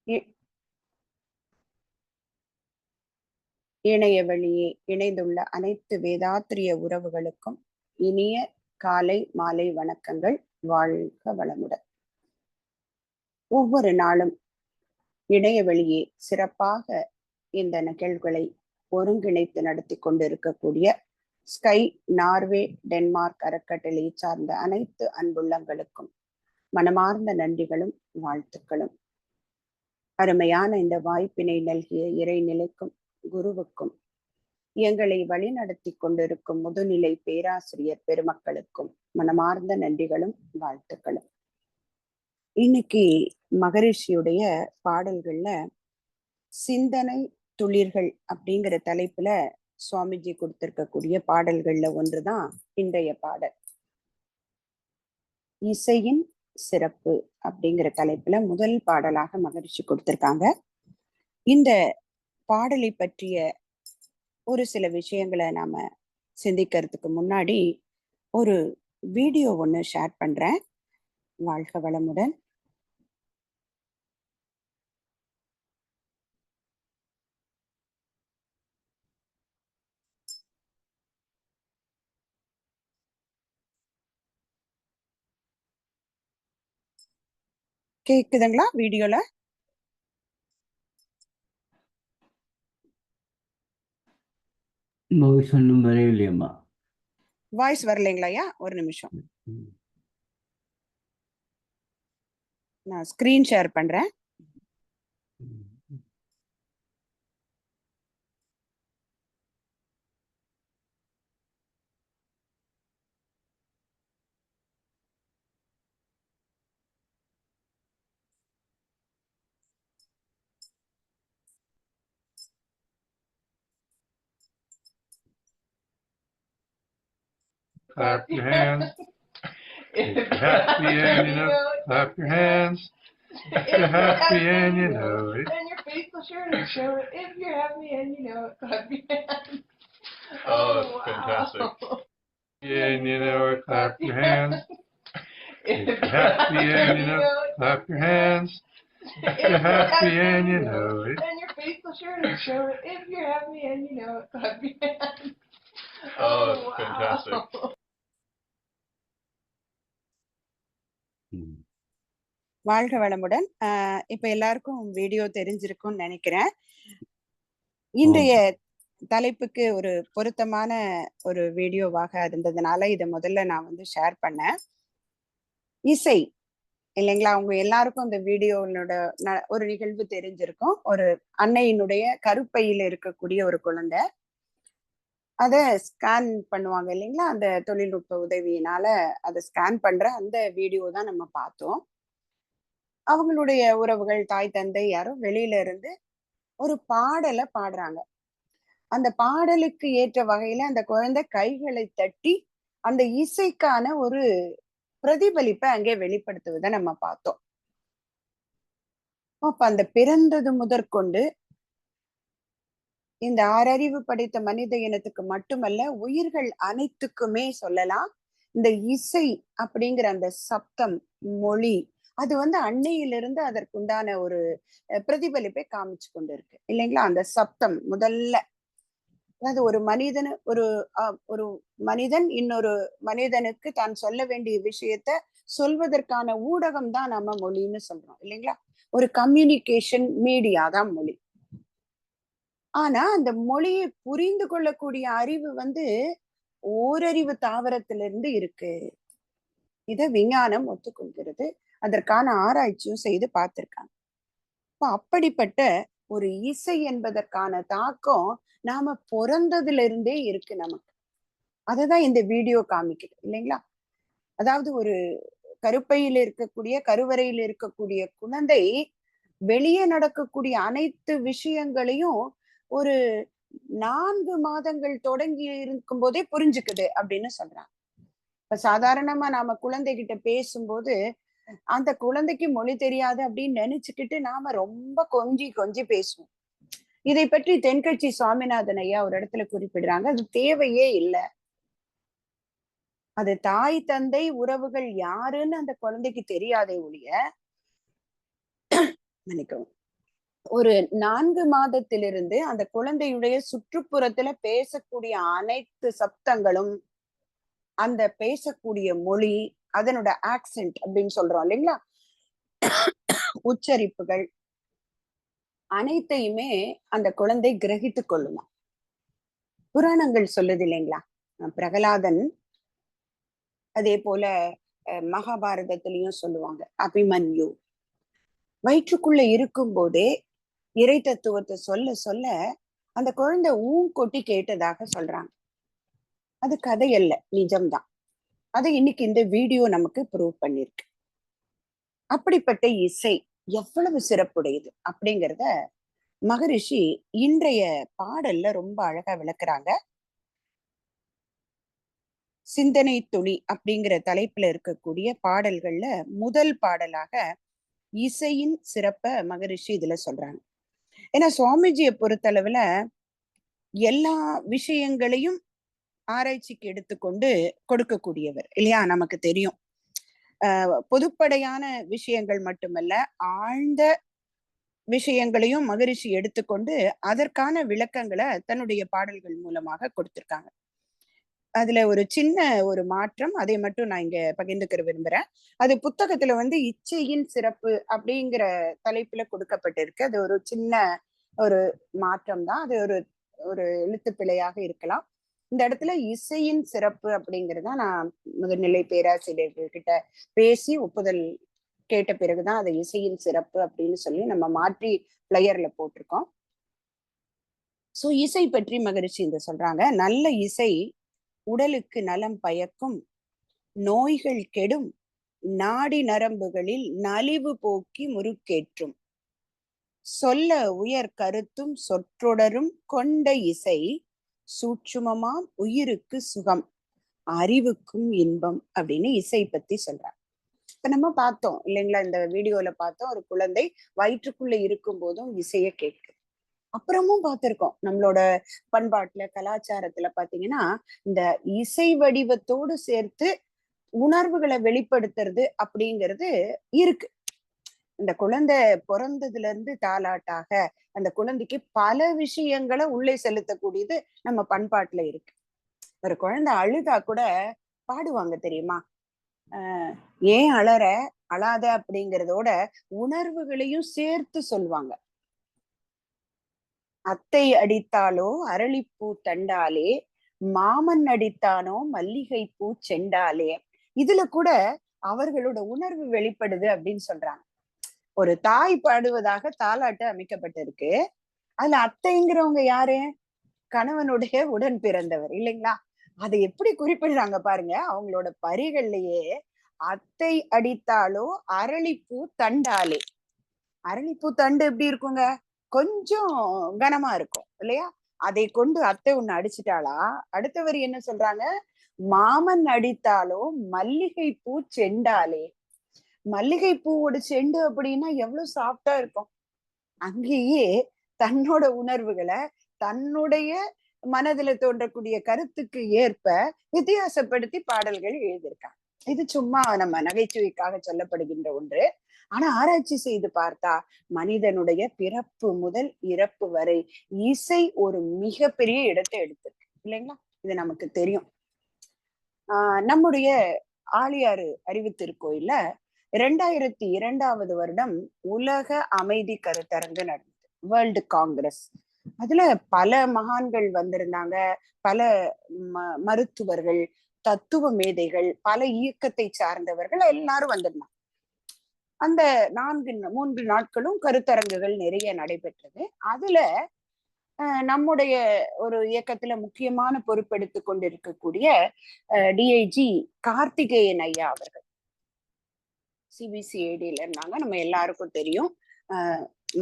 இ- இணைய வழியே இணைந்துள்ள அனைத்து வேதாத்திரிய உறவுகளுக்கும் இனிய காலை மாலை வணக்கங்கள். வாழ்க வளமுடன். ஒவ்வொரு நாளும் இணைய வழியே சிறப்பாக இந்த நிகழ்வுகளை ஒருங்கிணைத்து நடத்தி கொண்டிருக்கக்கூடிய ஸ்கை நார்வே டென்மார்க் அறக்கட்டளை சார்ந்த அனைத்து அன்புள்ளங்களுக்கும் மனமார்ந்த நன்றிகளும் வாழ்த்துக்களும். அருமையான இந்த வாய்ப்பினை நல்கிய இறைநிலைக்கும் குருவுக்கும் எங்களை வழிநடத்தி கொண்டிருக்கும் முதுநிலை பேராசிரியர் பெருமக்களுக்கும் மனமார்ந்த நன்றிகளும் வாழ்த்துக்களும். இன்னைக்கு மகரிஷியுடைய பாடல்கள்ல சிந்தனை துளிர்கள் அப்படிங்கிற தலைப்புல சுவாமிஜி கொடுத்திருக்கக்கூடிய பாடல்கள்ல ஒன்றுதான் இன்றைய பாடல். இசையின் சிறப்பு அப்படிங்கிற தலைப்புல முதல் பாடலாக மகரிஷி கொடுத்திருக்காங்க. இந்த பாடலை பற்றிய ஒரு சில விஷயங்களை நாம சிந்திக்கிறதுக்கு முன்னாடி ஒரு வீடியோ ஒன்று ஷேர் பண்றேன். வாழ்க வளமுடன். கேக்குதுங்களா வீடியோல? வாய்ஸ் வரலைங்களாயா? ஒரு நிமிஷம், நான் ஸ்கிரீன் ஷேர் பண்றேன். Clap your hands. If you're happy and you know, clap your hands. If you're happy and you know it. And your face will surely show it. If you're happy and you know it, clap your hands. Oh, that's fantastic. Yeah, and you know it, clap your hands. If you're happy and you know it, clap your hands. If you're happy and you know it. And your face will surely show it. If you're happy and you know it, clap your hands. Oh, that's fantastic. வாழ்க வளமுடன். இப்ப எல்லாருக்கும் video தெரிஞ்சிருக்கும்னு நினைக்கிறேன். இன்றைய தலைப்புக்கு ஒரு பொருத்தமான ஒரு வீடியோவாக இருந்ததுனால இதை முதல்ல நான் ஷேர் பண்ணேன். இசை இல்லைங்களா? அவங்க எல்லாருக்கும் இந்த வீடியோனோட ஒரு நிகழ்வு தெரிஞ்சிருக்கும். ஒரு அன்னையினுடைய கருப்பையில இருக்கக்கூடிய ஒரு குழந்தை, அதை ஸ்கேன் பண்ணுவாங்க இல்லைங்களா? அந்த தொழில்நுட்ப உதவியினால அதை ஸ்கேன் பண்ற அந்த வீடியோ தான் நம்ம பார்த்தோம். அவங்களுடைய உறவுகள், தாய் தந்தை யாரும் வெளியில இருந்து ஒரு பாடலை பாடுறாங்க. அந்த பாடலுக்கு ஏற்ற வகையில அந்த குழந்தை கைகளை தட்டி அந்த இசைக்கான ஒரு பிரதிபலிப்பை அங்கே வெளிப்படுத்துவதை நம்ம பார்த்தோம். அப்ப அந்த பிறந்தது முதற்கொண்டு இந்த ஆறறிவு படைத்த மனித இனத்துக்கு மட்டுமல்ல, உயிர்கள் அனைத்துக்குமே சொல்லலாம், இந்த இசை அப்படிங்கிற அந்த சப்தம், மொழி, அது அன்னையிலிருந்து அதற்குண்டான ஒரு பிரதிபலிப்பை காமிச்சு கொண்டு இருக்கு இல்லைங்களா? அந்த சப்தம் முதல்ல, அதாவது ஒரு மனிதன் இன்னொரு மனிதனுக்கு தான் சொல்ல வேண்டிய விஷயத்த சொல்வதற்கான ஊடகம் தான் நம்ம மொழின்னு சொல்றோம் இல்லைங்களா? ஒரு கம்யூனிகேஷன் மீடியா தான் மொழி. ஆனா அந்த மொழியை புரிந்து கொள்ளக்கூடிய அறிவு ஓரறிவு தாவரத்திலிருந்து இருக்கு. இதை விஞ்ஞானம் ஒத்துக்கொள்கிறது. அதற்கான ஆராய்ச்சியும் செய்து பார்த்திருக்காங்க. அப்படிப்பட்ட ஒரு இசை என்பதற்கான தாக்கம் நாம பிறந்ததுல இருந்தே இருக்கு நமக்கு. அதுதான் இந்த வீடியோ காமிக்குது இல்லைங்களா? அதாவது ஒரு கருப்பையில் இருக்கக்கூடிய, கருவறையில் இருக்கக்கூடிய குழந்தை வெளியே நடக்கக்கூடிய அனைத்து விஷயங்களையும் ஒரு 4 மாதங்கள் தொடங்கி இருக்கும் போதே புரிஞ்சுக்குது அப்படின்னு சொல்றாங்க. இப்ப சாதாரணமா நாம குழந்தைகிட்ட பேசும்போது அந்த குழந்தைக்கு மொழி தெரியாது அப்படின்னு நினைச்சுக்கிட்டு நாம ரொம்ப கொஞ்சி கொஞ்சி பேசுவோம். இதை பற்றி தென்கட்சி சுவாமிநாதன் ஐயா ஒரு இடத்துல குறிப்பிடுறாங்க, அது தேவையே இல்லை. அது தாய் தந்தை உறவுகள் யாருன்னு அந்த குழந்தைக்கு தெரியாதே ஒழிய, நினைக்கவும் ஒரு 4 மாதத்திலிருந்து அந்த குழந்தையுடைய சுற்றுப்புறத்துல பேசக்கூடிய அனைத்து சப்தங்களும், அந்த பேசக்கூடிய மொழி, அதனோட ஆக்சென்ட் அப்படின்னு சொல்றோம் இல்லைங்களா, உச்சரிப்புகள் அனைத்தையுமே அந்த குழந்தை கிரகித்துக் கொள்ளுமா. புராணங்கள் சொல்லுது இல்லைங்களா, பிரகலாதன் அதே போல மகாபாரதத்திலையும் சொல்லுவாங்க, அபிமன்யு வயிற்றுக்குள்ள இருக்கும் போதே இறை தத்துவத்தை சொல்ல சொல்ல அந்த குழந்தை கொட்டி கேட்டதாக சொல்றாங்க. அது கதை அல்ல, நிஜம்தான். அதை இன்னைக்கு இந்த வீடியோ நமக்கு ப்ரூவ் பண்ணிருக்கு. அப்படிப்பட்ட இசை எவ்வளவு சிறப்புடையது அப்படிங்கிறத மகரிஷி இன்றைய பாடல்ல ரொம்ப அழகா விளக்குறாங்க. சிந்தனை துளி அப்படிங்கிற தலைப்புல இருக்கக்கூடிய பாடல்கள்ல முதல் பாடலாக இசையின் சிறப்ப மகரிஷி இதுல சொல்றாங்க. ஏன்னா சுவாமிஜியை பொறுத்தளவுல எல்லா விஷயங்களையும் ஆராய்ச்சிக்கு எடுத்துக்கொண்டு கொடுக்கக்கூடியவர் இல்லையா, நமக்கு தெரியும். பொதுப்படையான விஷயங்கள் மட்டுமல்ல, ஆழ்ந்த விஷயங்களையும் மகரிஷி எடுத்துக்கொண்டு அதற்கான விளக்கங்களை தன்னுடைய பாடல்கள் மூலமாக கொடுத்திருக்காங்க. அதுல ஒரு சின்ன ஒரு மாற்றம், அதை மட்டும் நான் இங்க பகிர்ந்துக்கிற விரும்புறேன். அது புத்தகத்துல இச்சையின் சிறப்பு அப்படிங்கிற தலைப்புல கொடுக்கப்பட்டிருக்கு. அது ஒரு சின்ன ஒரு மாற்றம் தான். அது ஒரு ஒரு எழுத்து பிழையாக இருக்கலாம். இந்த இடத்துல இசையின் சிறப்பு அப்படிங்கிறத நான் முதுநிலை பேராசிரியர்கள் கிட்ட பேசி ஒப்புதல் கேட்ட பிறகுதான் அதை இசையின் சிறப்பு அப்படின்னு சொல்லி நம்ம மாற்றி பிளேயர்ல போட்டிருக்கோம். சோ இசை பற்றி மகரிஷி இந்த சொல்றாங்க. நல்ல இசை உடலுக்கு நலம் பயக்கும், நோய்கள் கெடும், நாடி நரம்புகளில் நலிவு போக்கி முறுக்கேற்றும், சொல்ல உயர் கருத்தும் சொற்றொடரும் கொண்ட இசை சூட்சுமமாம் உயிருக்கு சுகம், அறிவுக்கும் இன்பம் அப்படின்னு இசை பத்தி சொல்றாங்க. இப்ப நம்ம பார்த்தோம் இல்லைங்களா, இந்த வீடியோல பார்த்தோம், ஒரு குழந்தை வயிற்றுக்குள்ள இருக்கும் போதும் இசைய கேட்கு. அப்புறமும் பார்த்திருக்கோம் நம்மளோட பண்பாட்டுல கலாச்சாரத்துல பாத்தீங்கன்னா, இந்த இசை வடிவத்தோடு சேர்த்து உணர்வுகளை வெளிப்படுத்துறது அப்படிங்கிறது இருக்கு. இந்த குழந்தை பிறந்ததுல இருந்து தாலாட்டாக அந்த குழந்தைக்கு பல விஷயங்களை உள்ளே செலுத்தக்கூடியது நம்ம பண்பாட்டுல இருக்கு. ஒரு குழந்தை அழுதா கூட பாடுவாங்க தெரியுமா, ஏன் அழற, அழாத அப்படிங்கிறதோட உணர்வுகளையும் சேர்த்து சொல்லுவாங்க. அத்தை அடித்தாலோ அரளிப்பூ தண்டாலே, மாமன் அடித்தானோ மல்லிகை பூ செண்டாலே, இதுல கூட அவர்களோட உணர்வு வெளிப்படுது அப்படின்னு சொல்றாங்க. ஒரு தாய் பாடுவதாக தாலாட்டு அமைக்கப்பட்டிருக்கு. அதுல அத்தைங்கிறவங்க யாரு, கணவனுடைய உடன் பிறந்தவர் இல்லைங்களா. அதை எப்படி குறிப்பிடுறாங்க பாருங்க, அவங்களோட பரிகள்லயே அத்தை அடித்தாலோ அரளிப்பூ தண்டாலே. அரளிப்பூ தண்டு எப்படி இருக்குங்க, கொஞ்சம் கனமா இருக்கும் இல்லையா, அதை கொண்டு அத்தை ஒண்ணு அடிச்சுட்டாளா. அடுத்தவர் என்ன சொல்றாங்க, மாமன் அடித்தாலோ மல்லிகை பூ செண்டாலே. மல்லிகை பூவோட செண்டு அப்படின்னா எவ்வளவு சாஃப்டா இருக்கும். அங்கேயே தன்னோட உணர்வுகளை தன்னுடைய மனதுல தோன்றக்கூடிய கருத்துக்கு ஏற்ப வித்தியாசப்படுத்தி பாடல்கள் எழுதியிருக்காங்க. இது சும்மா நம்ம நகைச்சுவைக்காக சொல்லப்படுகின்ற ஒன்று. ஆனா ஆராய்ச்சி செய்து பார்த்தா மனிதனுடைய பிறப்பு முதல் இறப்பு வரை இசை ஒரு மிகப்பெரிய இடத்தை எடுத்திருக்கு இல்லைங்களா, இது நமக்கு தெரியும். நம்முடைய ஆழியாறு அறிவு திருக்கோயில்ல 2002 வருடம் உலக அமைதி கருத்தரங்கு நடந்தது, வேர்ல்டு காங்கிரஸ். அதுல பல மகான்கள் வந்திருந்தாங்க, பல மருத்துவர்கள், தத்துவ மேதைகள், பல இயக்கத்தை சார்ந்தவர்கள் எல்லாரும் வந்திருந்தாங்க. அந்த 3 நாட்களும் கருத்தரங்குகள் நிறைய நடைபெற்றது. அதுல நம்முடைய ஒரு இயக்கத்துல முக்கியமான பொறுப்பெடுத்து கொண்டிருக்கக்கூடிய டிஐஜி கார்த்திகேயன் ஐயா அவர்கள் சிபிசிஐடியில இருந்தாங்க. நம்ம எல்லாருக்கும் தெரியும்,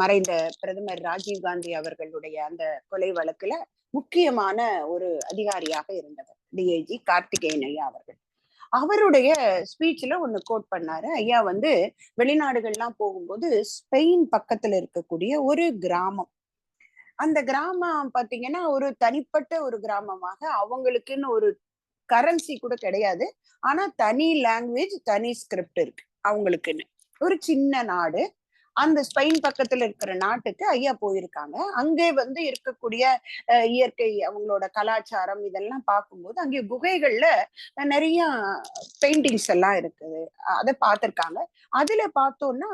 மறைந்த பிரதமர் ராஜீவ்காந்தி அவர்களுடைய அந்த கொலை வழக்குல முக்கியமான ஒரு அதிகாரியாக இருந்தவர் டிஐஜி கார்த்திகேயன் ஐயா அவர்கள். அவருடைய ஸ்பீச்ல ஒண்ணு கோட் பண்ணாரு. ஐயா வெளிநாடுகள்லாம் போகும்போது ஸ்பெயின் பக்கத்துல இருக்கக்கூடிய ஒரு கிராமம், அந்த கிராமம் பாத்தீங்கன்னா ஒரு தனிப்பட்ட ஒரு கிராமமாக, அவங்களுக்குன்னு ஒரு கரன்சி கூட கிடையாது, ஆனா தனி லாங்குவேஜ், தனி ஸ்கிரிப்ட் இருக்கு அவங்களுக்குன்னு. ஒரு சின்ன நாடு. அந்த ஸ்பெயின் பக்கத்துல இருக்கிற நாட்டுக்கு ஐயா போயிருக்காங்க. அங்கே வந்து இருக்கக்கூடிய இயற்கை, அவங்களோட கலாச்சாரம் இதெல்லாம் பார்க்கும்போது அங்கே குகைகள்ல நிறைய பெயிண்டிங்ஸ் எல்லாம் இருக்குது. அதை பார்த்திருக்காங்க. அதுல பார்த்தோம்னா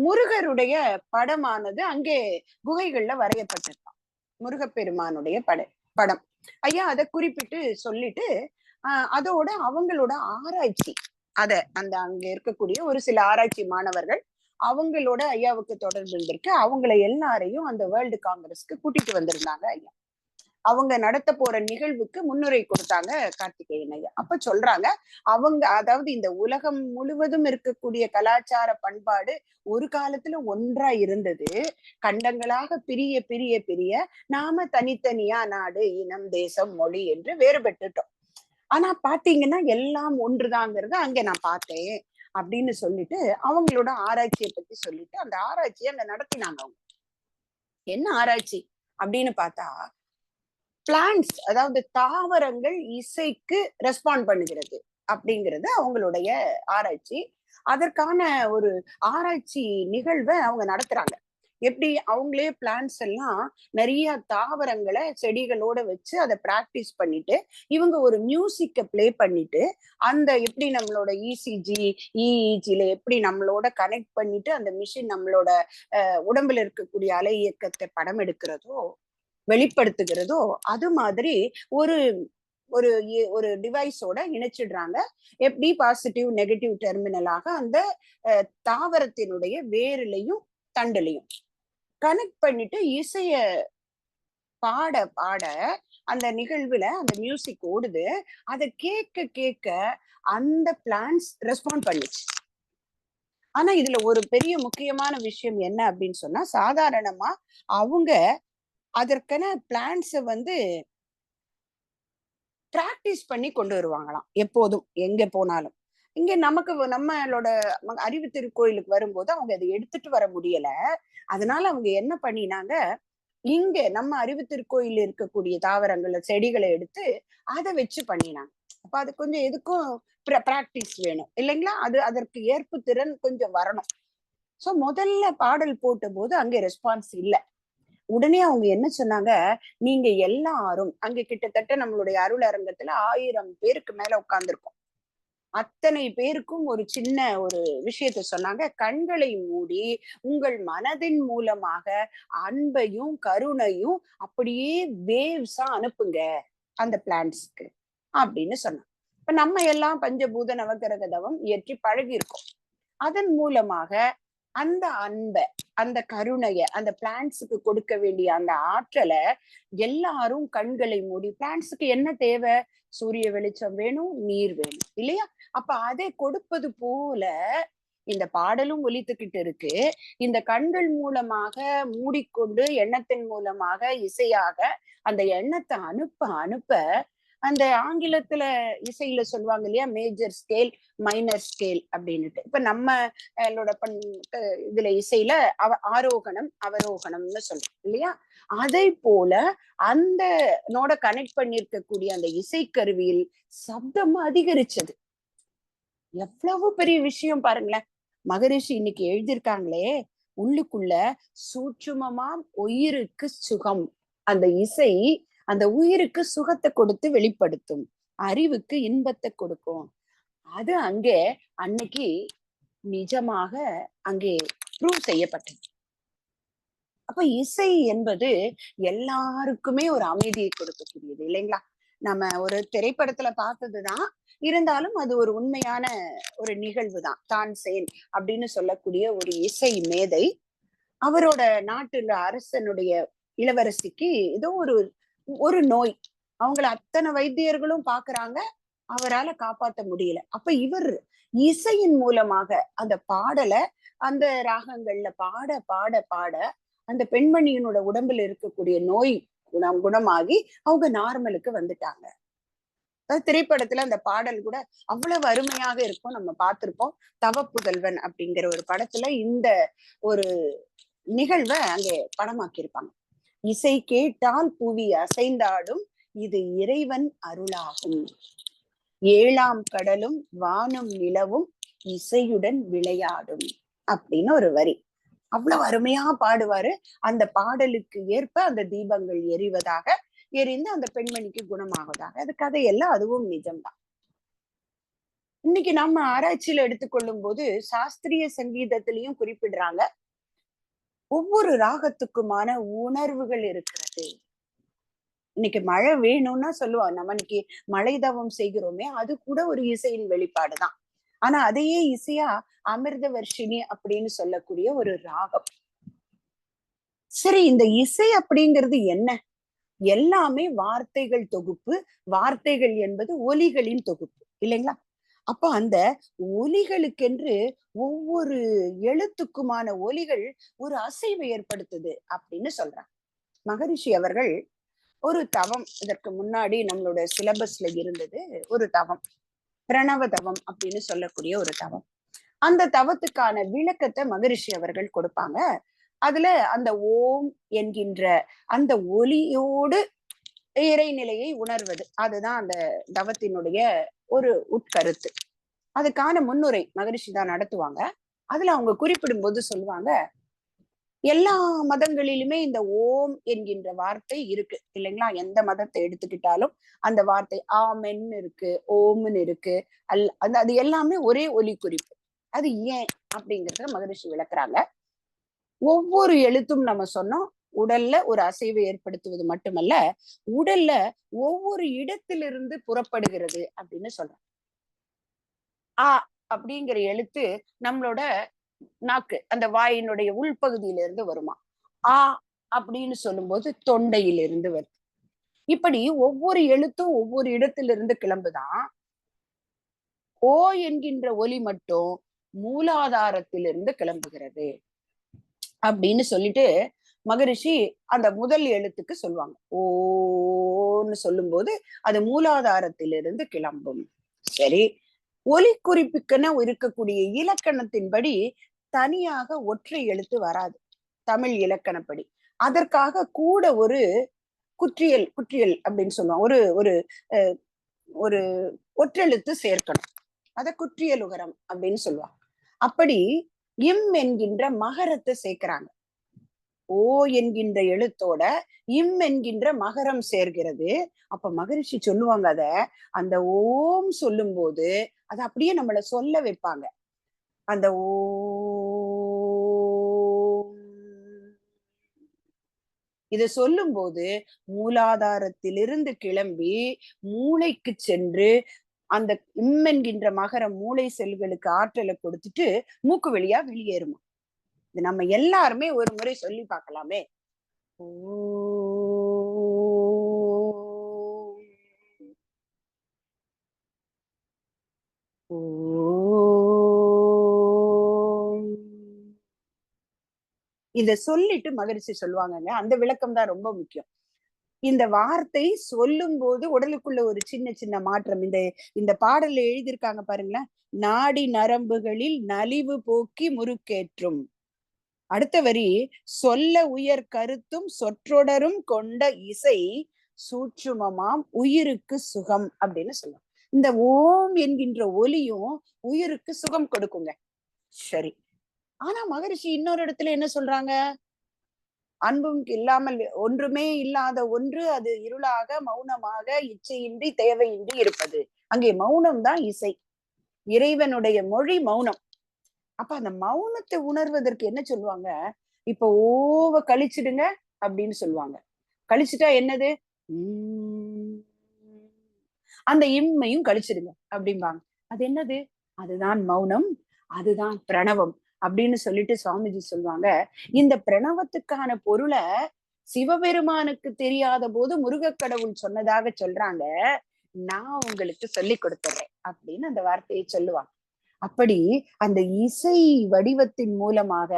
முருகருடைய படமானது அங்கே குகைகள்ல வரையப்பட்டிருக்கான். முருகப்பெருமானுடைய படம். ஐயா அதை குறிப்பிட்டு சொல்லிட்டு அதோட அவங்களோட ஆராய்ச்சி, அந்த அங்க இருக்கக்கூடிய ஒரு சில ஆராய்ச்சி மாணவர்கள் அவங்களோட ஐயாவுக்கு தொடர்பு இருந்திருக்கு. அவங்கள எல்லாரையும் அந்த வேர்ல்டு காங்கிரஸ்க்கு கூட்டிட்டு வந்திருந்தாங்க ஐயா. அவங்க நடத்த போற நிகழ்வுக்கு முன்னுரை கொடுத்தாங்க கார்த்திகேயன் ஐயா. அப்ப சொல்றாங்க, அவங்க அதாவது இந்த உலகம் முழுவதும் இருக்கக்கூடிய கலாச்சார பண்பாடு ஒரு காலத்துல ஒன்றா இருந்தது. கண்டங்களாக பிரிய பிரிய பிரிய நாம தனித்தனியா நாடு, இனம், தேசம், மொழி என்று வேறுபட்டுட்டோம். ஆனா பாத்தீங்கன்னா எல்லாம் ஒன்றுதாங்கிறத அங்க நான் பார்த்தேன் அப்படின்னு சொல்லிட்டு அவங்களோட ஆராய்ச்சியை பத்தி சொல்லிட்டு அந்த ஆராய்ச்சியை அங்க நடத்தினாங்க. அவங்க என்ன ஆராய்ச்சி அப்படின்னு பார்த்தா, பிளான்ட்ஸ், அதாவது தாவரங்கள் இசைக்கு ரெஸ்பாண்ட் பண்ணுகிறது அப்படிங்கிறது அவங்களுடைய ஆராய்ச்சி. அதற்கான ஒரு ஆராய்ச்சி நிகழ்வை அவங்க நடத்துறாங்க. எப்படி அவங்களே பிளான்ட்ஸ் எல்லாம் நிறைய தாவரங்களை செடிகளோட வச்சு அதை பிராக்டிஸ் பண்ணிட்டு இவங்க ஒரு மியூசிக்கை பிளே பண்ணிட்டு அந்த எப்படி நம்மளோட இசிஜி இஇஜில எப்படி நம்மளோட கனெக்ட் பண்ணிட்டு அந்த மிஷின் நம்மளோட உடம்புல இருக்கக்கூடிய அலை இயக்கத்தை படம் எடுக்கிறதோ வெளிப்படுத்துகிறதோ அது மாதிரி ஒரு ஒரு ஒரு டிவைஸோட இணைச்சிடுறாங்க. எப்படி பாசிட்டிவ் நெகட்டிவ் டெர்மினலாக அந்த தாவரத்தினுடைய வேர்லையும் தண்டுலையும் கனெக்ட் பண்ணிட்டு இசைய பாட பாட அந்த நிகழ்வுல அந்த மியூசிக் ஓடுது. அதை கேட்க கேட்க அந்த பிளான்ஸ் ரெஸ்பாண்ட் பண்ணுச்சு. ஆனா இதுல ஒரு பெரிய முக்கியமான விஷயம் என்ன அப்படின்னு சொன்னா, சாதாரணமா அவங்க அதற்கான பிளான்ஸை வந்து பிராக்டிஸ் பண்ணி கொண்டு வருவாங்களாம் எப்போதும் எங்க போனாலும். இங்க நமக்கு நம்மளோட அறிவு திருக்கோயிலுக்கு வரும்போது அவங்க அதை எடுத்துட்டு வர முடியல. அதனால அவங்க என்ன பண்ணினாங்க, இங்க நம்ம அறிவு திருக்கோயில் இருக்கக்கூடிய தாவரங்களை செடிகளை எடுத்து அதை வச்சு பண்ணினாங்க. அப்ப அது கொஞ்சம் எதுக்கும் பிராக்டிஸ் வேணும் இல்லைங்களா, அது அதற்கு ஏற்பு திறன் கொஞ்சம் வரணும். சோ முதல்ல பாடல் போட்ட போது அங்க ரெஸ்பான்ஸ் இல்லை. உடனே அவங்க என்ன சொன்னாங்க, நீங்க எல்லாரும் அங்க கிட்டத்தட்ட நம்மளுடைய அருள் அரங்கத்துல 1000 பேருக்கு மேல உட்கார்ந்துருக்கோம். அத்தனை பேருக்கும் ஒரு சின்ன ஒரு விஷயத்த சொன்னாங்க. கண்களை மூடி உங்கள் மனதின் மூலமாக அன்பையும் கருணையும் அப்படியே வேவ்ஸா அனுப்புங்க அந்த பிளான்ட்ஸ்க்கு அப்படின்னு சொன்னாங்க. இப்ப நம்ம எல்லாம் பஞ்சபூத நவகிரக தவம் இயற்றி பழகி இருக்கோம். அதன் மூலமாக அந்த அன்பை, அந்த கருணைய, அந்த பிளான்ட்ஸுக்கு கொடுக்க வேண்டிய அந்த ஆற்றலை எல்லாரும் கண்களை மூடி, பிளான்ட்ஸுக்கு என்ன தேவை, சூரிய வெளிச்சம் வேணும், நீர் வேணும் இல்லையா, அப்ப அதை கொடுப்பது போல இந்த பாடலும் ஒலித்துக்கிட்டு இருக்கு. இந்த கண்கள் மூலமாக மூடிக்கொண்டு எண்ணத்தின் மூலமாக இசையாக அந்த எண்ணத்தை அனுப்ப அனுப்ப அந்த ஆங்கிலத்துல இசையில சொல்லுவாங்க இல்லையா, மேஜர் ஸ்கேல் மைனர் ஸ்கேல் அப்படின்னுட்டு. இப்ப நம்மளோட இதுல இசையில ஆரோகணம் அவரோகணம்னு சொல்றோம் இல்லையா, அதை போல அந்த நோட கனெக்ட் பண்ணிருக்கக்கூடிய அந்த இசைக்கருவியில் சப்தம் அதிகரிச்சது. எவ்வளவு பெரிய விஷயம் பாருங்களேன். மகரிஷி இன்னைக்கு எழுதியிருக்காங்களே, உள்ளுக்குள்ள சூட்சுமமாம் உயிருக்கு சுகம். அந்த இசை அந்த உயிருக்கு சுகத்தை கொடுத்து வெளிப்படுத்தும், அறிவுக்கு இன்பத்தை கொடுக்கும். அது அங்கே அன்னைக்கு நிஜமாக அங்கே ப்ரூவ் செய்யப்பட்டது. அப்ப இசை என்பது எல்லாருக்குமே ஒரு அமைதியை கொடுக்கக்கூடியது இல்லைங்களா. நம்ம ஒரு திரைப்படத்துல பார்த்ததுதான், இருந்தாலும் அது ஒரு உண்மையான ஒரு நிகழ்வு தான். தான்சேன் அப்படின்னு சொல்லக்கூடிய ஒரு இசை மேதை, அவரோட நாட்டுல அரசனுடைய இளவரசிக்கு ஏதோ ஒரு நோய், அவங்கள அத்தனை வைத்தியர்களும் பாக்குறாங்க, அவரால காப்பாற்ற முடியல. அப்ப இவர் இசையின் மூலமாக அந்த பாடலை அந்த ராகங்கள்ல பாட பாட பாட அந்த பெண்மணியினோட உடம்புல இருக்கக்கூடிய நோய் குணமாகி அவங்க நார்மலுக்கு வந்துட்டாங்க. திரைப்படத்துல அந்த பாடல் கூட அவ்வளவு அருமையாக இருக்கும், நம்ம பார்த்திருப்போம். தவ புதல்வன் அப்படிங்கிற ஒரு படத்துல இந்த ஒரு நிகழ்வை அங்கே படமாக்கியிருப்பாங்க. இசை கேட்டால் புவி அசைந்தாடும், இது இறைவன் அருளாகும். 7ஆம் கடலும் வானும் நிலவும் இசையுடன் விளையாடும். அப்படின்னு ஒரு வரி. அவ்வளவு அருமையா பாடுவாரு. அந்த பாடலுக்கு ஏற்ப அந்த தீபங்கள் எரிவதாக, எரிந்து அந்த பெண்மணிக்கு குணமாவதாக. அது கதையெல்லாம் அதுவும் நிஜம்தான். இன்னைக்கு நம்ம ஆராய்ச்சியில எடுத்துக்கொள்ளும் போது சாஸ்திரிய சங்கீதத்திலையும் குறிப்பிடுறாங்க, ஒவ்வொரு ராகத்துக்குமான உணர்வுகள் இருக்கிறது. இன்னைக்கு மழை வேணும்னா சொல்லுவாங்க, நம்ம இன்னைக்கு மழை தவம் செய்கிறோமே, அது கூட ஒரு இசையின் வெளிப்பாடுதான். ஆனா அதையே இசையா அமிர்த வர்ஷினி அப்படின்னு சொல்லக்கூடிய ஒரு ராகம். சரி, இந்த இசை அப்படிங்கிறது என்ன? எல்லாமே வார்த்தைகள் தொகுப்பு. வார்த்தைகள் என்பது ஒலிகளின் தொகுப்பு இல்லைங்களா? அப்ப அந்த ஒலிகளுக்கென்று ஒவ்வொரு எழுத்துக்குமான ஒலிகள் ஒரு அசைவை ஏற்படுத்துது அப்படின்னு சொல்றாங்க. மகரிஷி அவர்கள் ஒரு தவம், இதற்கு முன்னாடி நம்மளோட சிலபஸ்ல இருந்தது ஒரு தவம், பிரணவ தவம் அப்படின்னு சொல்லக்கூடிய ஒரு தவம். அந்த தவத்துக்கான விளக்கத்தை மகரிஷி அவர்கள் கொடுப்பாங்க. அதுல அந்த ஓம் என்கின்ற அந்த ஒலியோடு இறைநிலையை உணர்வது, அதுதான் அந்த தவத்தினுடைய ஒரு உட்கருத்து. அதுக்கான முன்னுரை மகரிஷி தான் நடத்துவாங்க. அதுல அவங்க குறிப்பிடும் போது சொல்லுவாங்க, எல்லா மதங்களிலுமே இந்த ஓம் என்கின்ற வார்த்தை இருக்கு இல்லைங்களா? எந்த மதத்தை எடுத்துக்கிட்டாலும் அந்த வார்த்தை ஆமென்னு இருக்கு, ஓம்னு இருக்கு. அது எல்லாமே ஒரே ஒலி குறிப்பு. அது ஏன் அப்படிங்கறத மகரிஷி விளக்குறாங்க. ஒவ்வொரு எழுத்தும் நம்ம சொன்னோம், உடல்ல ஒரு அசைவை ஏற்படுத்துவது மட்டுமல்ல, உடல்ல ஒவ்வொரு இடத்திலிருந்து புறப்படுகிறது அப்படின்னு சொல்றோம். ஆ அப்படிங்கிற எழுத்து நம்மளோட நாக்கு, அந்த வாயினுடைய உள்பகுதியில இருந்து வருமா. ஆ அப்படின்னு சொல்லும்போது தொண்டையிலிருந்து வருது. இப்படி ஒவ்வொரு எழுத்தும் ஒவ்வொரு இடத்திலிருந்து கிளம்புதான். ஓ என்கின்ற ஒலி மட்டும் மூலாதாரத்திலிருந்து கிளம்புகிறது அப்படின்னு சொல்லிட்டு மகரிஷி அந்த முதல் எழுத்துக்கு சொல்லுவாங்க. ஓன்னு சொல்லும்போது அது மூலாதாரத்திலிருந்து கிளம்பும். சரி, ஒலி குறிப்புக்கென இருக்கக்கூடிய இலக்கணத்தின்படி தனியாக ஒற்றை எழுத்து வராது தமிழ் இலக்கணப்படி. அதற்காக கூட ஒரு குற்றியல் அப்படின்னு சொல்லுவாங்க. ஒரு ஒரு ஒரு ஒற்றெழுத்து சேர்க்கணும். அத குற்றியலுகரம் அப்படின்னு சொல்லுவாங்க. அப்படி இம் என்கின்ற மகரத்தை சேர்க்கிறாங்க. ஓ என்கின்ற எழுத்தோட இம் என்கின்ற மகரம் சேர்கிறது. அப்ப மகரிஷி சொல்லுவாங்க, அத அந்த ஓம் சொல்லும் போது அதை அப்படியே நம்மள சொல்ல வைப்பாங்க. அந்த ஓ இத சொல்லும் போது மூலாதாரத்திலிருந்து கிளம்பி மூளைக்கு சென்று அந்த இம் என்கின்ற மகரம் மூளை செல்களுக்கு ஆற்றலை கொடுத்துட்டு மூக்கு வழியா வெளியேறுமா. இது நம்ம எல்லாருமே ஒரு முறை சொல்லி பார்க்கலாமே. இத சொல்லிட்டு மகரிஷி சொல்லுவாங்கங்க, அந்த விளக்கம் தான் ரொம்ப முக்கியம். இந்த வார்த்தை சொல்லும் போது உடலுக்குள்ள ஒரு சின்ன சின்ன மாற்றம். இந்த பாடல்ல எழுதியிருக்காங்க பாருங்களேன், நாடி நரம்புகளில் நலிவு போக்கி முறுக்கேற்றும். அடுத்த வரி, சொல்ல உயர் கருத்தும் சொற்றொடரும் கொண்ட இசை சூட்சுமமாம் உயிருக்கு சுகம் அப்படின்னு சொல்லுவோம். இந்த ஓம் என்கின்ற ஒலியும் உயிருக்கு சுகம் கொடுக்குங்க. சரி, ஆனா மகரிஷி இன்னொரு இடத்துல என்ன சொல்றாங்க? அன்பும் இல்லாமல் ஒன்றுமே இல்லாத ஒன்று அது இருளாக மௌனமாக இச்சையின்றி தேவையின்றி இருப்பது. அங்கே மௌனம் தான் இசை. இறைவனுடைய மொழி மௌனம். அப்ப அந்த மௌனத்தை உணர்வதற்கு என்ன சொல்லுவாங்க? இப்ப ஓவ கழிச்சிடுங்க அப்படின்னு சொல்லுவாங்க. கழிச்சுட்டா என்னது? அந்த இம்மையும் கழிச்சிடுங்க அப்படிம்பாங்க. அது என்னது? அதுதான் மௌனம், அதுதான் பிரணவம் அப்படின்னு சொல்லிட்டு சுவாமிஜி சொல்லுவாங்க. இந்த பிரணவத்துக்கான பொருளை சிவபெருமானுக்கு தெரியாத போது முருகக்கடவுள் சொன்னதாக சொல்றாங்க. நான் உங்களுக்கு சொல்லி கொடுத்துறேன் அப்படின்னு அந்த வார்த்தையை சொல்லுவாங்க. அப்படி அந்த இசை வடிவத்தின் மூலமாக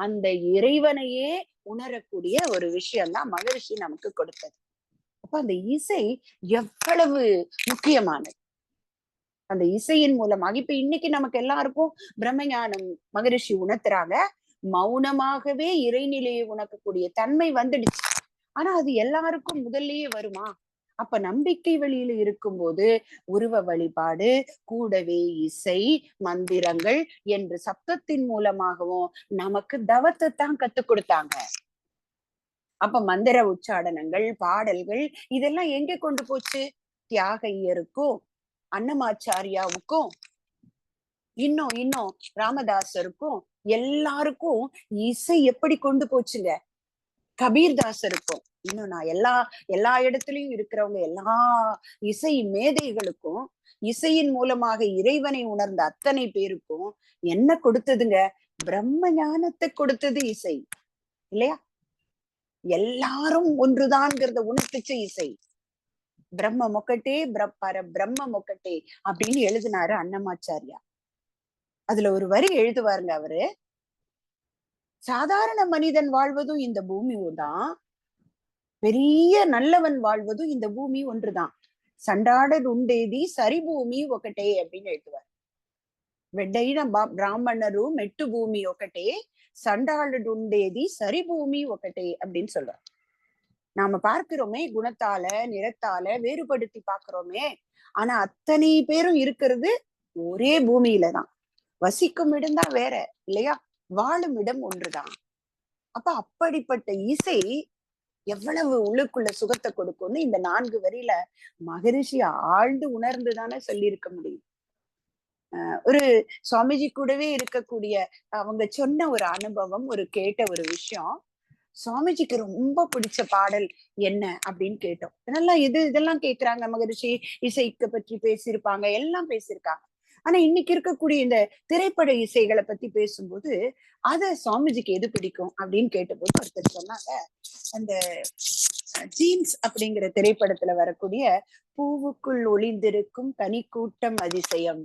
அந்த இறைவனையே உணரக்கூடிய ஒரு விஷயம்தான் மகரிஷி நமக்கு கொடுத்தது. அப்ப அந்த இசை எவ்வளவு முக்கியமானது. அந்த இசையின் மூலமாக இப்ப இன்னைக்கு நமக்கு எல்லாருக்கும் பிரம்மஞானம் மகரிஷி உணர்த்துறாங்க. மௌனமாகவே இறைநிலையை உணரக்கூடிய தன்மை வந்துடுச்சு. ஆனா அது எல்லாருக்கும் முதல்லயே வருமா? அப்ப நம்பிக்கை வழியில இருக்கும்போது உருவ வழிபாடு கூடவே இசை மந்திரங்கள் என்று சப்தத்தின் மூலமாகவும் நமக்கு தவத்தை தான் கத்துக் கொடுத்தாங்க. அப்ப மந்திர உச்சாடனங்கள் பாடல்கள் இதெல்லாம் எங்க கொண்டு போச்சு? தியாகையருக்கும் அன்னமாச்சாரியாவுக்கும் இன்னும் ராமதாசருக்கும் எல்லாருக்கும் இசை எப்படி கொண்டு போச்சுங்க? கபீர்தாசருக்கும் இன்னும் நான் எல்லா இடத்துலயும் இருக்கிறவங்க எல்லா இசை மேதைகளுக்கும் இசையின் மூலமாக இறைவனை உணர்ந்த அத்தனை பேருக்கும் என்ன கொடுத்ததுங்க? பிரம்ம ஞானத்தை கொடுத்தது இசை இல்லையா? எல்லாரும் ஒன்றுதான்ங்கிறத உணர்த்துச்ச இசை. பிரம்ம மொக்கட்டே பிரம்ம மொக்கட்டே அப்படின்னு எழுதினாரு அன்னமாச்சாரியா. அதுல ஒரு வரி எழுதுவாருங்க அவரு, சாதாரண மனிதன் வாழ்வதும் இந்த பூமி தான், பெரிய நல்லவன் வாழ்வதும் இந்த பூமி ஒன்றுதான், சண்டாடர் உண்டேதி சரிபூமி ஒக்கட்டே அப்படின்னு எழுதுவார். வெட்டையின பிராமணரு மெட்டு பூமி ஒக்கட்டே சண்டாளடு உண்டேதி சரிபூமி ஒக்கட்டே அப்படின்னு சொல்றார். நாம பார்க்கிறோமே குணத்தால நிறத்தால வேறுபடுத்தி பார்க்கிறோமே, ஆனா அத்தனை பேரும் இருக்கிறது ஒரே பூமியில தான். வசிக்கும் இடம் தான் வேற இல்லையா? வாழும் இடம் ஒன்றுதான். அப்ப அப்படிப்பட்ட இசை எவ்வளவு உள்ளுக்குள்ள சுகத்தை கொடுக்கும்னு இந்த 4 வரியில மகரிஷி ஆழ்ந்து உணர்ந்துதானே சொல்லியிருக்க முடியும். ஒரு சுவாமிஜி கூடவே இருக்கக்கூடிய அவங்க சொன்ன ஒரு அனுபவம், ஒரு கேட்ட ஒரு விஷயம், சுவாமிஜிக்கு ரொம்ப பிடிச்ச பாடல் என்ன அப்படின்னு கேட்டோம். இதெல்லாம் இதெல்லாம் கேட்கிறாங்க மகரிஷி, இசைக்கு பற்றி பேசியிருப்பாங்க, எல்லாம் பேசியிருக்காங்க. ஆனா இன்னைக்கு இருக்கக்கூடிய இந்த திரைப்பட இசைகளை பத்தி பேசும்போது அத சுவாமிஜிக்கு எது பிடிக்கும் அப்படின்னு கேட்டபோது ஒருத்தர் சொன்னாங்க, அந்த ஜீன்ஸ் அப்படிங்கிற திரைப்படத்துல வரக்கூடிய பூவுக்குள் ஒளிந்திருக்கும் கனி கூட்டம் அதிசயம்,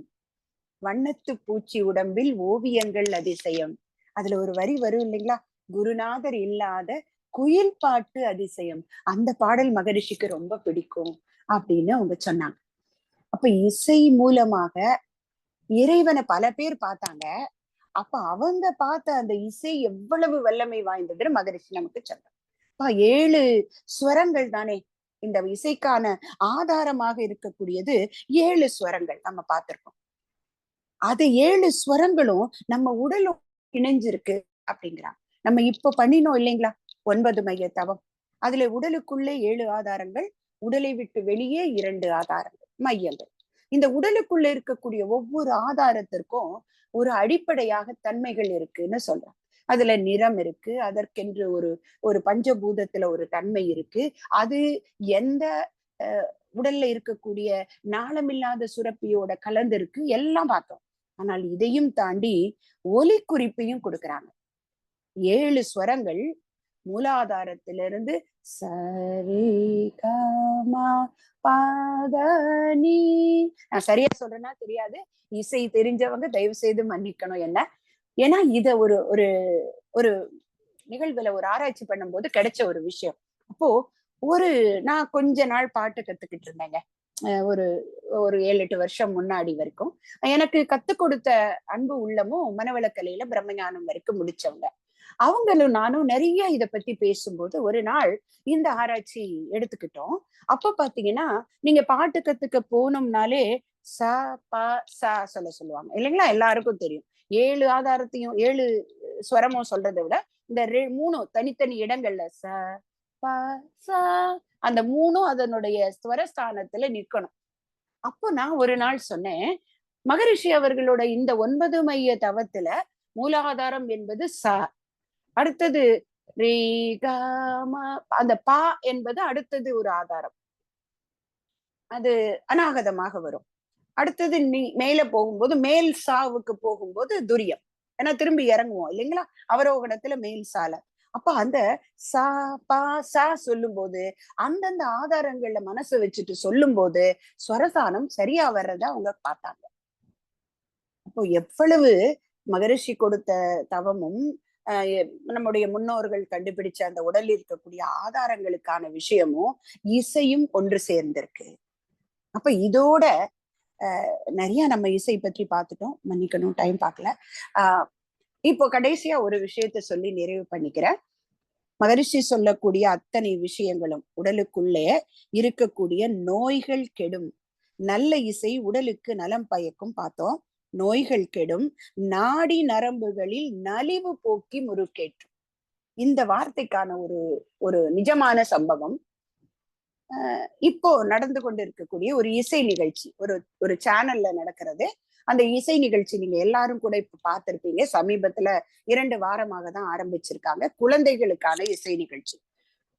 வண்ணத்து பூச்சி உடம்பில் ஓவியங்கள் அதிசயம், அதுல ஒரு வரி வரும் இல்லைங்களா, குருநாதர் இல்லாத குயில் பாட்டு அதிசயம், அந்த பாடல் மகரிஷிக்கு ரொம்ப பிடிக்கும் அப்படின்னு அவங்க சொன்னாங்க. அப்ப இசை மூலமாக இறைவனை பல பேர் பார்த்தாங்க. அப்ப அவங்க பார்த்த அந்த இசை எவ்வளவு வல்லமை வாய்ந்ததுன்னு மகரிஷி நமக்கு சொன்னார். 7 ஸ்வரங்கள் தானே இந்த இசைக்கான ஆதாரமாக இருக்கக்கூடியது. 7 ஸ்வரங்கள் நம்ம பார்த்திருக்கோம். அது 7 ஸ்வரங்களும் நம்ம உடலும் இணைஞ்சிருக்கு அப்படிங்கிறாங்க. நம்ம இப்ப பண்ணினோம் இல்லைங்களா 9 மைய தவம், அதுல உடலுக்குள்ளே 7 ஆதாரங்கள், உடலை விட்டு வெளியே 2 ஆதாரங்கள் மையங்கள். இந்த உடலுக்குள்ள இருக்கக்கூடிய ஒவ்வொரு ஆதாரத்திற்கும் ஒரு அடிப்படையாக தன்மைகள் இருக்குன்னு சொல்றாங்க. அதுல நிறம் இருக்கு, அதற்கென்று ஒரு பஞ்சபூதத்துல ஒரு தன்மை இருக்கு. அது எந்த உடல்ல இருக்கக்கூடிய நாளமில்லாத சுரப்பியோட கலந்து இருக்கு, எல்லாம் பார்த்தோம். ஆனால் இதையும் தாண்டி ஒலி குறிப்பையும் கொடுக்குறாங்க. 7 ஸ்வரங்கள் மூலாதாரத்திலிருந்து சரி கமா பாதனி, நான் சரியா சொல்றேன்னா தெரியாது, இசை தெரிஞ்சவங்க தயவு செய்து மன்னிக்கணும் என்ன. ஏன்னா இத ஒரு ஒரு ஒரு நிகழ்வுல ஒரு ஆராய்ச்சி பண்ணும்போது கிடைச்ச ஒரு விஷயம். அப்போ நான் கொஞ்ச நாள் பாட்டு கத்துக்கிட்டு இருந்தேங்க, ஒரு 7-8 வருஷம் முன்னாடி வரைக்கும். எனக்கு கத்துக் கொடுத்த அன்பு உள்ளமும் மனவளக்கலையில பிரம்மஞானம் வரைக்கும் முடிச்சவங்க. அவங்களும் நானும் நிறைய இத பத்தி பேசும்போது ஒரு நாள் இந்த ஆராய்ச்சி எடுத்துக்கிட்டோம். அப்ப பாத்தீங்கன்னா நீங்க பாட்டு கத்துக்க போனோம்னாலே ச ப ச சொல்லுவாங்க இல்லைங்களா? எல்லாருக்கும் தெரியும். 7 ஆதாரத்தையும் 7 ஸ்வரமும் சொல்றதை விட இந்த 3 தனித்தனி இடங்கள்ல ச ப ச, அந்த 3ம் அதனுடைய ஸ்வரஸ்தானத்துல நிக்கணும். அப்போ நான் ஒரு நாள் சொன்னேன், மகரிஷி அவர்களோட இந்த 9 மைய தவத்துல மூலாதாரம் என்பது ச, அடுத்தது ரே க ம, அந்த பா என்பது அடுத்தது ஒரு ஆதாரம், அது அநாகதமாக வரும். அடுத்தது நீ மேல போகும்போது மேல் சாவுக்கு போகும்போது துரியம், ஏன்னா திரும்பி இறங்குவோம் இல்லைங்களா அவரோகணத்துல மேல் சால. அப்ப அந்த சா பா சா சொல்லும் போது அந்தந்த ஆதாரங்கள்ல மனசு வச்சுட்டு சொல்லும் போது ஸ்வரசானம் சரியா வர்றத அவங்க பார்த்தாங்க. அப்போ எவ்வளவு மகரிஷி கொடுத்த தவமும் நம்முடைய முன்னோர்கள் கண்டுபிடிச்ச அந்த உடலில் இருக்கக்கூடிய ஆதாரங்களுக்கான விஷயமும் இசையும் ஒன்று சேர்ந்திருக்கு. அப்ப இதோட நிறைய நம்ம இசை பற்றி பார்த்துட்டோம், மன்னிக்கணும் டைம் பார்க்கல. இப்போ கடைசியா ஒரு விஷயத்த சொல்லி நிறைவு பண்ணிக்கிறேன். மகரிஷி சொல்லக்கூடிய அத்தனை விஷயங்களும் உடலுக்குள்ளே இருக்கக்கூடிய நோய்கள் கெடும், நல்ல இசை உடலுக்கு நலம் பயக்கும் பார்த்தோம். நோய்கள் கெடும், நாடி நரம்புகளில் நலிவு போக்கி முறுக்கேற்றும். இந்த வார்த்தைக்கான ஒரு நிஜமான சம்பவம் இப்போ நடந்து கொண்டு இருக்கக்கூடிய ஒரு இசை நிகழ்ச்சி, ஒரு சேனல்ல நடக்கிறது. அந்த இசை நிகழ்ச்சி நீங்க எல்லாரும் கூட இப்ப பார்த்திருப்பீங்க. சமீபத்துல 2 வாரமாக தான் ஆரம்பிச்சிருக்காங்க. குழந்தைகளுக்கான இசை நிகழ்ச்சி.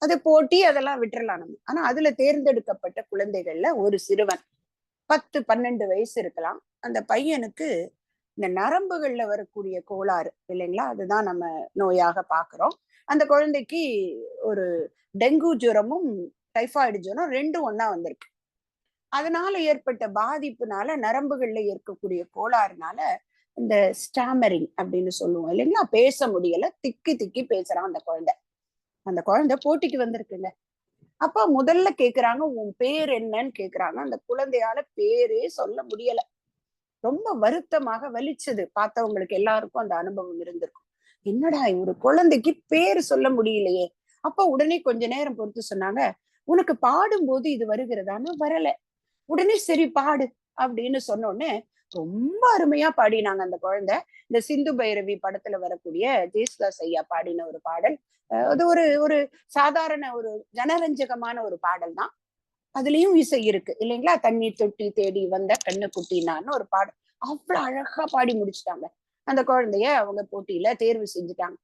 அது போட்டி அதெல்லாம் விட்டுறலாம் நம்ம. ஆனா அதுல தேர்ந்தெடுக்கப்பட்ட குழந்தைகள்ல ஒரு சிறுவன் 10-12 வயசு இருக்கலாம். அந்த பையனுக்கு இந்த நரம்புகள்ல வரக்கூடிய கோளாறு இல்லைங்களா, அதுதான் நம்ம நோயாக பாக்குறோம். அந்த குழந்தைக்கு ஒரு டெங்கு ஜுரமும் டைபாய்டு ஜுரம் 2ம் ஒண்ணா வந்திருக்கு. அதனால ஏற்பட்ட பாதிப்புனால நரம்புகள்ல இருக்கக்கூடிய கோளாறுனால இந்த ஸ்டாமரிங் அப்படின்னு சொல்லுவோம் இல்லைங்களா, பேச முடியல, திக்கி திக்கி பேசுறான் அந்த குழந்தை. அந்த குழந்தை போட்டிக்கு வந்திருக்குங்க. அப்ப முதல்ல கேக்குறாங்க, உன் பேர் என்னன்னு கேக்குறாங்க. அந்த குழந்தையால பேரே சொல்ல முடியல. ரொம்ப வருத்தமாக வலிச்சது. பார்த்தவங்களுக்கு எல்லாருக்கும் அந்த அனுபவம் இருந்திருக்கும். என்னடா ஒரு குழந்தைக்கு பேர் சொல்ல முடியலையே. அப்ப உடனே கொஞ்ச நேரம் பொறுத்து சொன்னாங்க, உனக்கு பாடும்போது இது வருகிறதான்னு வரல. உடனே சரி பாடு அப்படின்னு சொன்ன உடனே ரொம்ப அருமையா பாடினாங்க அந்த குழந்தை. இந்த சிந்து பைரவி படத்துல வரக்கூடிய ஜேசுதாஸ் ஐயா பாடின ஒரு பாடல். அது ஒரு சாதாரண ஒரு ஜனரஞ்சகமான ஒரு பாடல் தான். அதுலயும் இசை இருக்கு இல்லைங்களா, தண்ணீர் தொட்டி தேடி வந்த கண்ணு குட்டினான்னு ஒரு பாடல். அவ்வளவு அழகா பாடி முடிச்சுட்டாங்க. அந்த குழந்தைய அவங்க போட்டியில தேர்வு செஞ்சுட்டாங்க.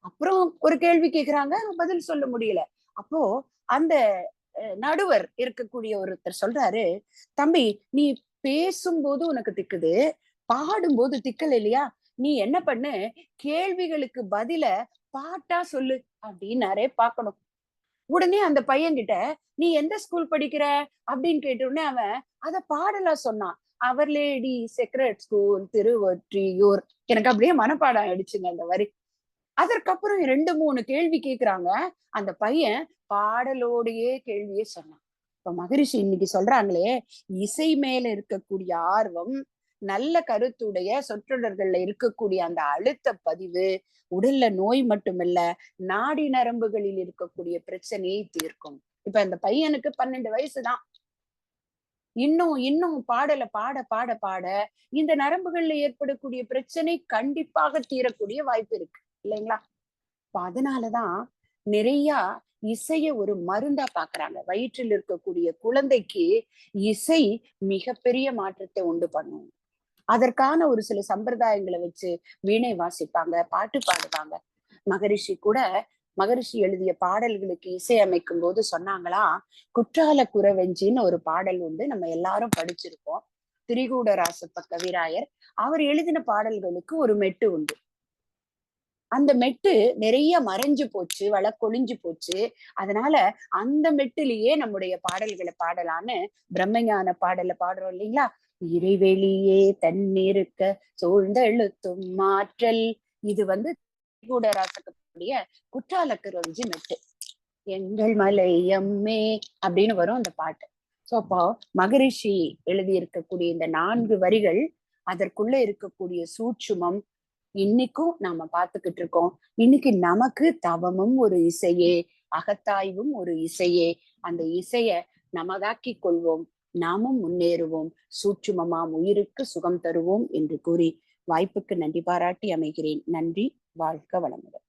அப்புறம் ஒரு கேள்வி கேக்குறாங்க, பதில் சொல்ல முடியல. அப்போ அந்த நடுவர் இருக்கக்கூடிய ஒருத்தர் சொல்றாரு, தம்பி நீ பேசும்போது உனக்கு திக்குது, பாடும்போது திக்கல் இல்லையா, நீ என்ன பண்ணு, கேள்விகளுக்கு பதில பாட்டா சொல்லு அப்படின்னாரே பார்க்கணும். உடனே அந்த பையன்கிட்ட நீ எந்த ஸ்கூல் படிக்கிற அப்படின்னு கேட்ட உடனே அவன் அத பாடலா சொன்னான். அவர் லேடி செக்ரட் ஸ்கூல் திருவொற்றியூர். எனக்கு அப்படியே மனப்பாடம் ஆயிடுச்சுங்க அந்த வரி. அதற்கப்புறம் 2-3 கேள்வி கேக்குறாங்க. அந்த பையன் பாடலோடையே கேள்வியே சொன்னான். இப்ப மகரிஷி இன்னைக்கு சொல்றாங்களே, இசை மேல இருக்கக்கூடிய ஆர்வம், நல்ல கருத்துடைய சொற்றொடர்கள்ல இருக்கக்கூடிய அந்த அழுத்த பதிவு, உடல்ல நோய் மட்டுமில்ல, நாடி நரம்புகளில் இருக்கக்கூடிய பிரச்சனையை தீர்க்கும். இப்ப அந்த பையனுக்கு 12 வயசுதான். இன்னும் பாடல பாட பாட பாட இந்த நரம்புகள்ல ஏற்படக்கூடிய பிரச்சனை கண்டிப்பாக தீரக்கூடிய வாய்ப்பு இருக்கு இல்லைங்களா. அதனாலதான் நிறைய இசைய ஒரு மருந்தா பாக்குறாங்க. வயிற்றில் இருக்கக்கூடிய குழந்தைக்கு இசை மிகப்பெரிய மாற்றத்தை உண்டு பண்ணும். அதற்கான ஒரு சில சம்பிரதாயங்களை வச்சு வீணை வாசிப்பாங்க, பாட்டு பாடுவாங்க. மகரிஷி எழுதிய பாடல்களுக்கு இசை அமைக்கும் போது சொன்னாங்களா, குற்றால குறவஞ்சின்னு ஒரு பாடல் உண்டு, நம்ம எல்லாரும் படிச்சிருக்கோம். திரிகூடராசப்ப கவிராயர் அவர் எழுதின பாடல்களுக்கு ஒரு மெட்டு உண்டு. அந்த மெட்டு நிறைய மறைஞ்சு போச்சு, வழக்கொழிஞ்சு போச்சு. அதனால அந்த மெட்டிலேயே நம்முடைய பாடல்களை பாடலான்னு பிரம்மஞான பாடல பாடுறோம் இல்லைங்களா, இறைவெளியே தன்னிருக்க சூழ்ந்த எழுத்தும் மாற்றல். இது கூடராசக்கூடிய குற்றாலக்குறவஞ்சி மெட்டு. எங்கள் மலை அம்மே அப்படின்னு வரும் அந்த பாட்டு. சோ அப்போ மகரிஷி எழுதி இருக்கக்கூடிய இந்த 4 வரிகள், அதற்குள்ள இருக்கக்கூடிய சூட்சுமம் இன்னைக்கும் நாம பார்த்துக்கிட்டு இருக்கோம். இன்னைக்கு நமக்கு தவமும் ஒரு இசையே, அகத்தாய்வும் ஒரு இசையே. அந்த இசைய நமதாக்கி கொள்வோம், நாமும் முன்னேறுவோம், சூட்சுமமாம் உயிருக்கு சுகம் தருவோம் என்று கூறி வாய்ப்புக்கு நன்றி பாராட்டி அமைகிறேன். நன்றி. வாழ்க வளமுடன்.